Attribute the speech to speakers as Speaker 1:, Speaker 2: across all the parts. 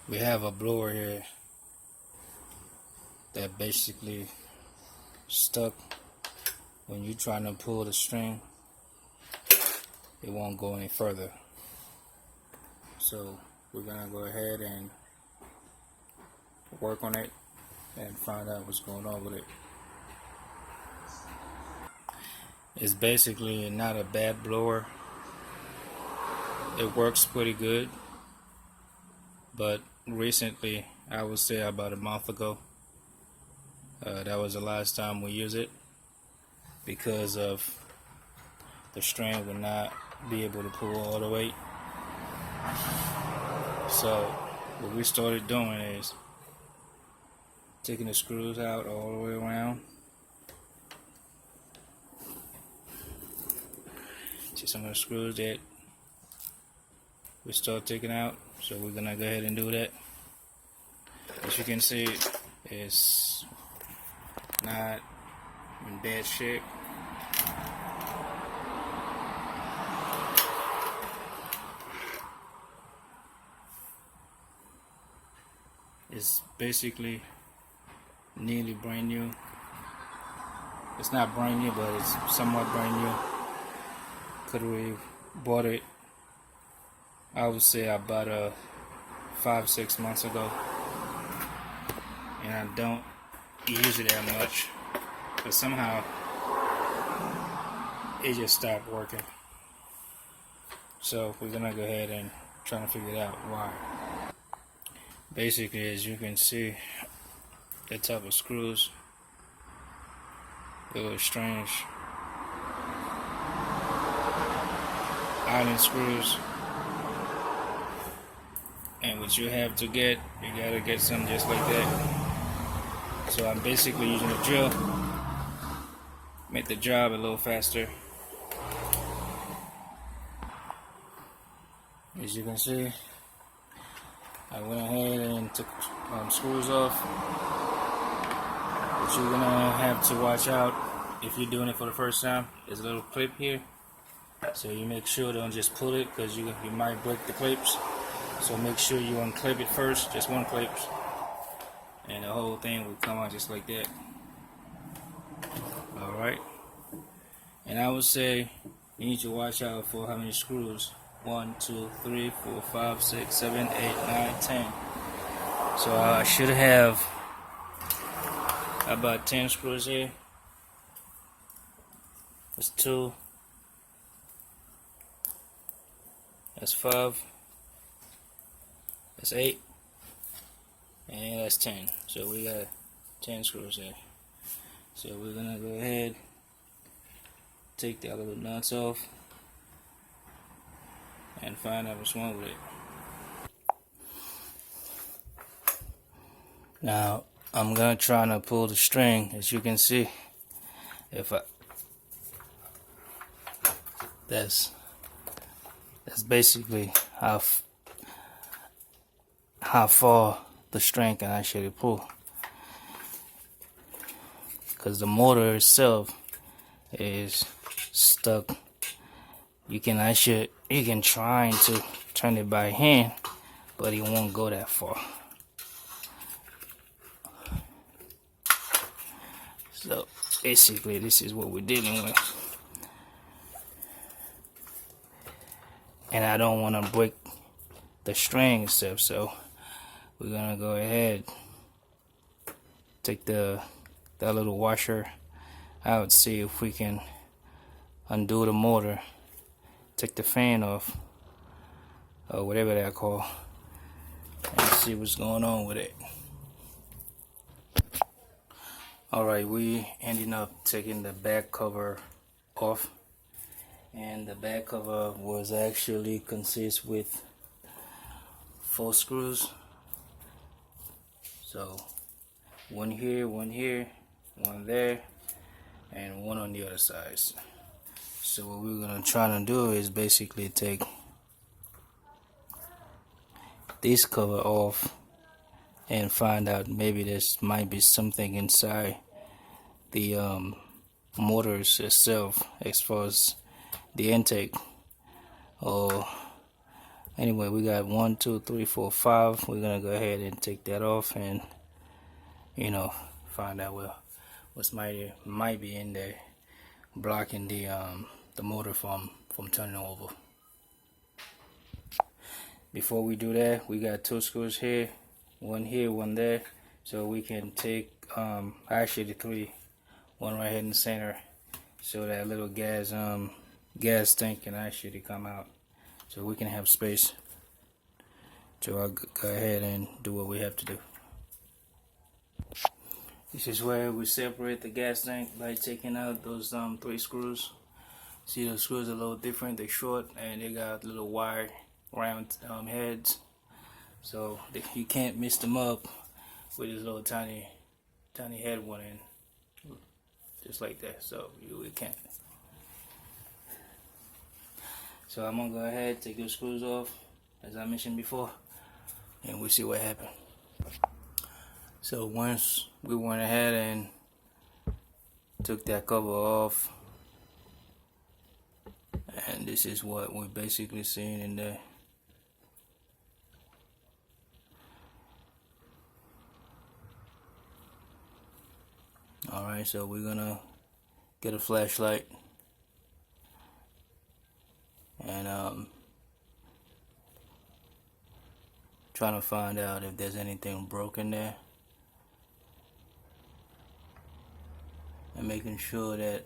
Speaker 1: We have a blower here that basically stuck. When you're trying to pull the string, it won't go any further. So we're gonna go ahead and work on it and find out what's going on with it. It's basically not a bad blower. It works pretty good, but recently, I would say about a month ago, that was the last time we used it because of the string would not be able to pull all the weight. So what we started doing is taking the screws out all the way around. See some of the screws that we start taking out, so we're gonna go ahead and do that. As you can see, it's not in bad shape. It's basically nearly brand new. It's not brand new, but it's somewhat brand new. Could we bought it, I would say about 5-6 months ago, and I don't use it that much, but somehow it just stopped working. So we're gonna go ahead and try to figure out why. Basically, as you can see, the type of screws, they look strange. Island screws. And what you have to get, you gotta get some just like that. So I'm basically using a drill, make the job a little faster. As you can see, I went ahead and took screws off. What you're gonna have to watch out if you're doing it for the first time is a little clip here. So you make sure don't just pull it, because you might break the clips. So make sure you unclip it first, just one clip, and the whole thing will come out just like that. Alright. And I would say you need to watch out for how many screws. 1, 2, 3, 4, 5, 6, 7, 8, 9, 10. So I should have about 10 screws here. That's 2. That's 5. That's 8. And that's 10. So we got 10 screws there. So we're gonna go ahead, take the little nuts off, and find out what's wrong with it. Now I'm gonna try to pull the string. As you can see, that's basically how far the string can actually pull, because the motor itself is stuck. You can try to turn it by hand, but it won't go that far. So basically, this is what we're dealing with, and I don't want to break the string itself, so we're gonna go ahead, take that little washer out, see if we can undo the motor, take the fan off, or whatever they're called, and see what's going on with it. Alright, we ended up taking the back cover off, and the back cover was actually consists with 4 screws. So one here, one there, and one on the other side. So what we're gonna try to do is basically take this cover off and find out maybe this might be something inside the motors itself, as far as the intake, or Anyway, we got 1, 2, 3, 4, 5. We're gonna go ahead and take that off and find out what's might be in there blocking the motor from turning over. Before we do that, we got 2 screws here, one here, one there, so we can take actually 3, one right here in the center, so that little gas tank can actually come out, so we can have space. So I'll go ahead and do what we have to do. This is where we separate the gas tank by taking out those 3 screws. See, those screws are a little different. They're short and they got little wire round heads, so you can't mix them up with this little tiny head one in, just like that. So we can't. So I'm gonna go ahead, take those screws off as I mentioned before, and we'll see what happened. So once we went ahead and took that cover off, and this is what we're basically seeing in there. Alright, so we're gonna get a flashlight and trying to find out if there's anything broken there, and making sure that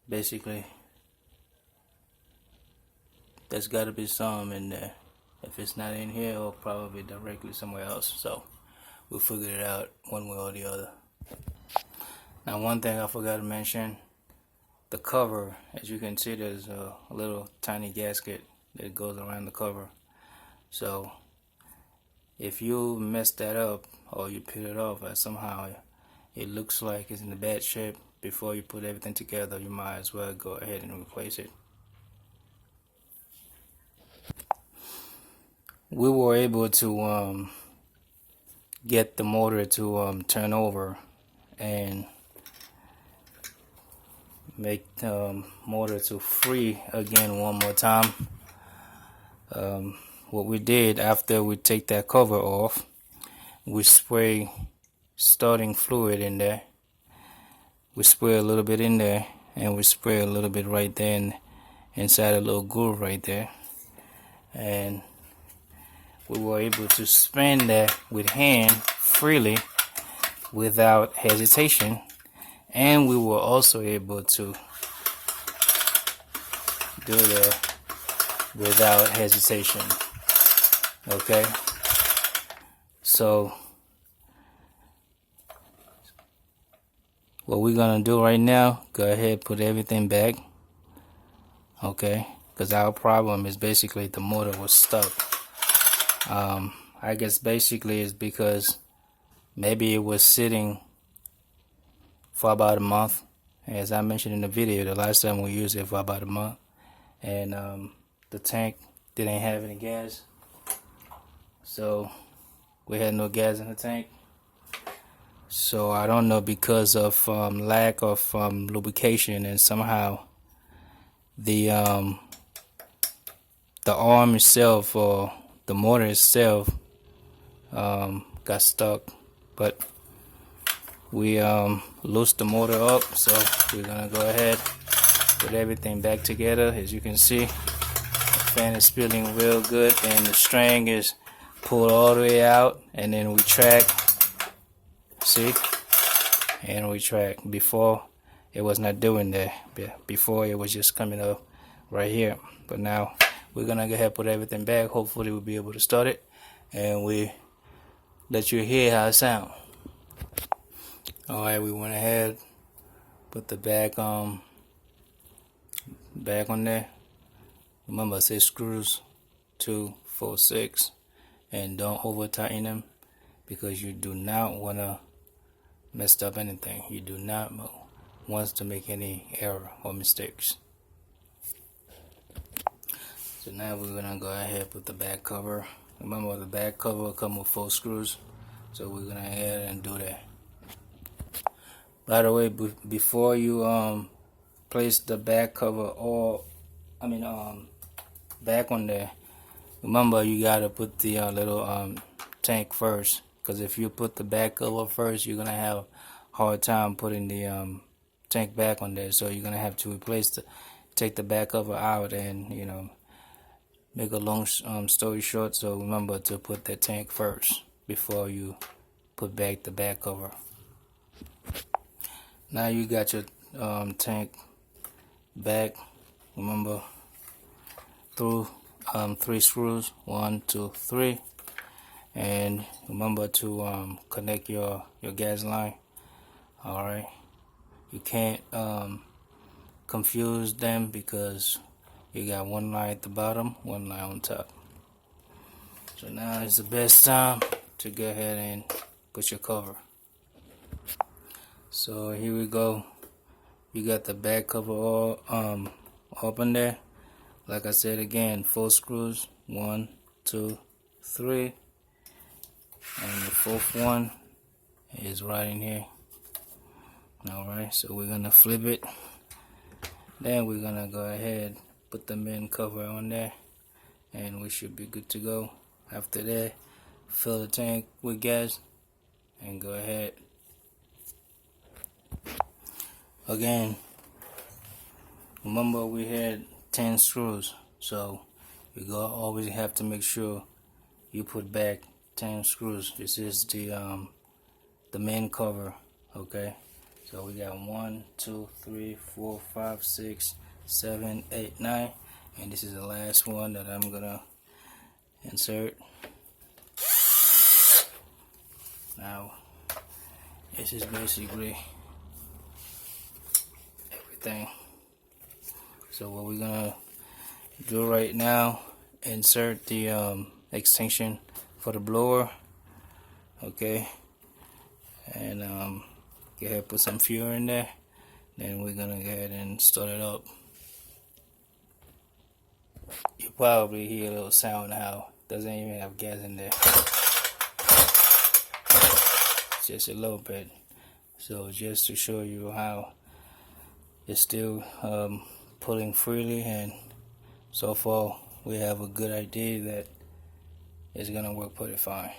Speaker 1: basically there's got to be some in there. If it's not in here, or probably directly somewhere else, so we'll figure it out one way or the other. Now, one thing I forgot to mention, the cover, as you can see, there's a little tiny gasket that goes around the cover. So if you mess that up or you peel it off, or somehow it looks like it's in a bad shape, before you put everything together, you might as well go ahead and replace it. We were able to get the motor to turn over and make the motor to free again one more time. What we did after we take that cover off, we spray starting fluid in there. We spray a little bit in there, and we spray a little bit right there inside a little groove right there, and we were able to spin that with hand freely without hesitation, and we were also able to do that without hesitation. Okay, so what we're gonna do right now, go ahead, put everything back. Okay, because our problem is basically the motor was stuck. I guess basically it's because maybe it was sitting for about a month. As I mentioned in the video, the last time we used it for about a month, and the tank didn't have any gas, so we had no gas in the tank. So I don't know, because of lack of lubrication, and somehow the arm itself, or the motor itself, got stuck. But we loosed the motor up, so we're gonna go ahead, put everything back together. As you can see, the fan is spinning real good, and the string is pulled all the way out, and then we track. See, and we track. Before it was not doing that. Before it was just coming up right here, but now we're gonna go ahead and put everything back. Hopefully we'll be able to start it, and we let you hear how it sounds. Alright, we went ahead, put the back on there. Remember, I said screws 2, 4, 6, and don't over tighten them, because you do not want to mess up anything. You do not want to make any error or mistakes. So now we're gonna go ahead and put the back cover. Remember, the back cover will come with 4 screws, so we're gonna ahead and do that. By the way, before you place the back cover, or back on there, remember you gotta put the little tank first, because if you put the back cover first, you're gonna have a hard time putting the tank back on there. So you're gonna have to take the back cover out, and make a long story short. So remember to put the tank first before you put back the back cover. Now you got your tank back. Remember, through 3 screws, 1, 2, 3, and remember to connect your gas line. All right, you can't confuse them because you got one line at the bottom, one line on top. So now is the best time to go ahead and put your cover. So here we go. You got the back cover all open there. Like I said again, 4 screws, 1, 2, 3, and the 4th one is right in here. Alright, so we're gonna flip it. Then we're gonna go ahead, put the main cover on there, and we should be good to go. After that, fill the tank with gas and go ahead. Again, remember we had 10 screws, so you always have to make sure you put back 10 screws. This is the main cover, okay? So we got 1, 2, 3, 4, 5, 6, 7, 8, 9, and this is the last one that I'm gonna insert. Now, this is basically everything. So what we're gonna do right now, insert the extension for the blower, okay, and go ahead and put some fuel in there. Then we're gonna go ahead and start it up. You probably hear a little sound how it doesn't even have gas in there, just a little bit. So just to show you how it's still pulling freely, and so far we have a good idea that it's gonna work pretty fine.